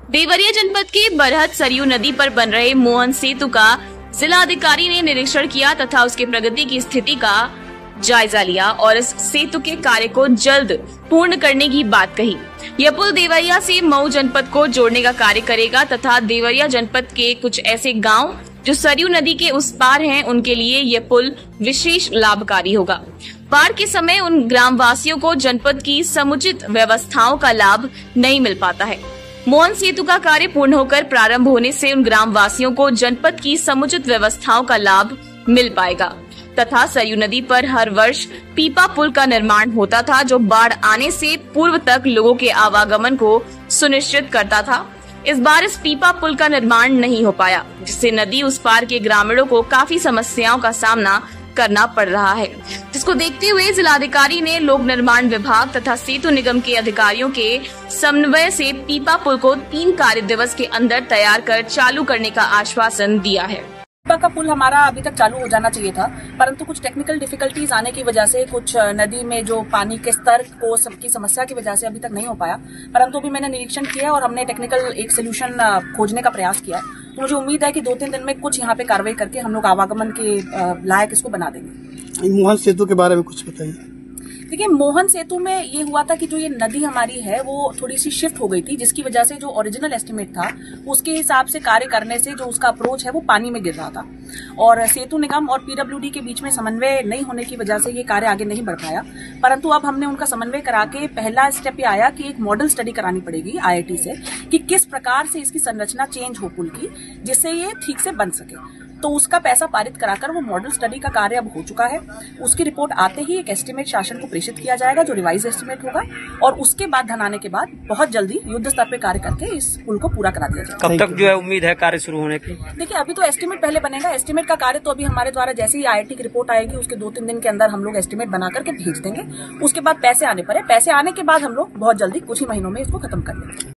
देवरिया जनपद के बरहत सरयू नदी पर बन रहे मोहन सेतु का जिला अधिकारी ने निरीक्षण किया तथा उसके प्रगति की स्थिति का जायजा लिया और इस सेतु के कार्य को जल्द पूर्ण करने की बात कही। यह पुल देवरिया से मऊ जनपद को जोड़ने का कार्य करेगा तथा देवरिया जनपद के कुछ ऐसे गांव जो सरयू नदी के उस पार हैं, उनके लिए यह पुल विशेष लाभकारी होगा। बाढ़ के समय उन ग्रामवासियों को जनपद की समुचित व्यवस्थाओं का लाभ नहीं मिल पाता है। मोहन सेतु का कार्य पूर्ण होकर प्रारंभ होने से उन ग्रामवासियों को जनपद की समुचित व्यवस्थाओं का लाभ मिल पाएगा तथा सरयू नदी पर हर वर्ष पीपा पुल का निर्माण होता था, जो बाढ़ आने से पूर्व तक लोगों के आवागमन को सुनिश्चित करता था। इस बार इस पीपा पुल का निर्माण नहीं हो पाया, जिससे नदी उस पार के ग्रामीणों को काफी समस्याओं का सामना करना पड़ रहा है, जिसको देखते हुए जिलाधिकारी ने लोक निर्माण विभाग तथा सेतु निगम के अधिकारियों के समन्वय से पीपा पुल को 3 कार्य दिवस के अंदर तैयार कर चालू करने का आश्वासन दिया है। पीपा का पुल हमारा अभी तक चालू हो जाना चाहिए था, परंतु कुछ टेक्निकल डिफिकल्टीज आने की वजह से, कुछ नदी में जो पानी के स्तर को की समस्या की वजह से अभी तक नहीं हो पाया। परंतु अभी मैंने निरीक्षण किया और हमने टेक्निकल एक सोल्यूशन खोजने का प्रयास किया। तो मुझे उम्मीद है कि 2-3 दिन में कुछ यहाँ पे कार्रवाई करके हम लोग आवागमन के लायक इसको बना देंगे। मोहन सेतु के बारे में कुछ बताइए। देखिए, मोहन सेतु में ये हुआ था कि जो ये नदी हमारी है वो थोड़ी सी शिफ्ट हो गई थी, जिसकी वजह से जो ओरिजिनल एस्टिमेट था उसके हिसाब से कार्य करने से जो उसका अप्रोच है वो पानी में गिर रहा था और सेतु निगम और पीडब्ल्यूडी के बीच में समन्वय नहीं होने की वजह से ये कार्य आगे नहीं बढ़ पाया। परंतु अब हमने उनका समन्वय करा के पहला स्टेप ये आया कि एक मॉडल स्टडी करानी पड़ेगी IIT से कि किस प्रकार से इसकी संरचना चेंज हो पुल की, जिससे ये ठीक से बन सके। तो उसका पैसा पारित कराकर वो मॉडल स्टडी का कार्य अब हो चुका है। उसकी रिपोर्ट आते ही एक एस्टिमेट शासन को प्रेषित किया जाएगा, जो रिवाइज एस्टिमेट होगा, और उसके बाद धन आने के बाद बहुत जल्दी युद्ध स्तर पे कार्य करके इस पुल को पूरा करा दिया जाएगा। कब तक जो है उम्मीद है कार्य शुरू होने की? देखिए, अभी तो एस्टिमेट पहले बनेगा। एस्टिमेट का कार्य तो अभी हमारे द्वारा जैसे ही IIT की रिपोर्ट आएगी उसके 2-3 दिन के अंदर हम लोग एस्टिमेट बना करके भेज देंगे। उसके बाद पैसे आने पर है, पैसे आने के बाद हम लोग बहुत जल्दी कुछ ही महीनों में इसको खत्म कर देंगे।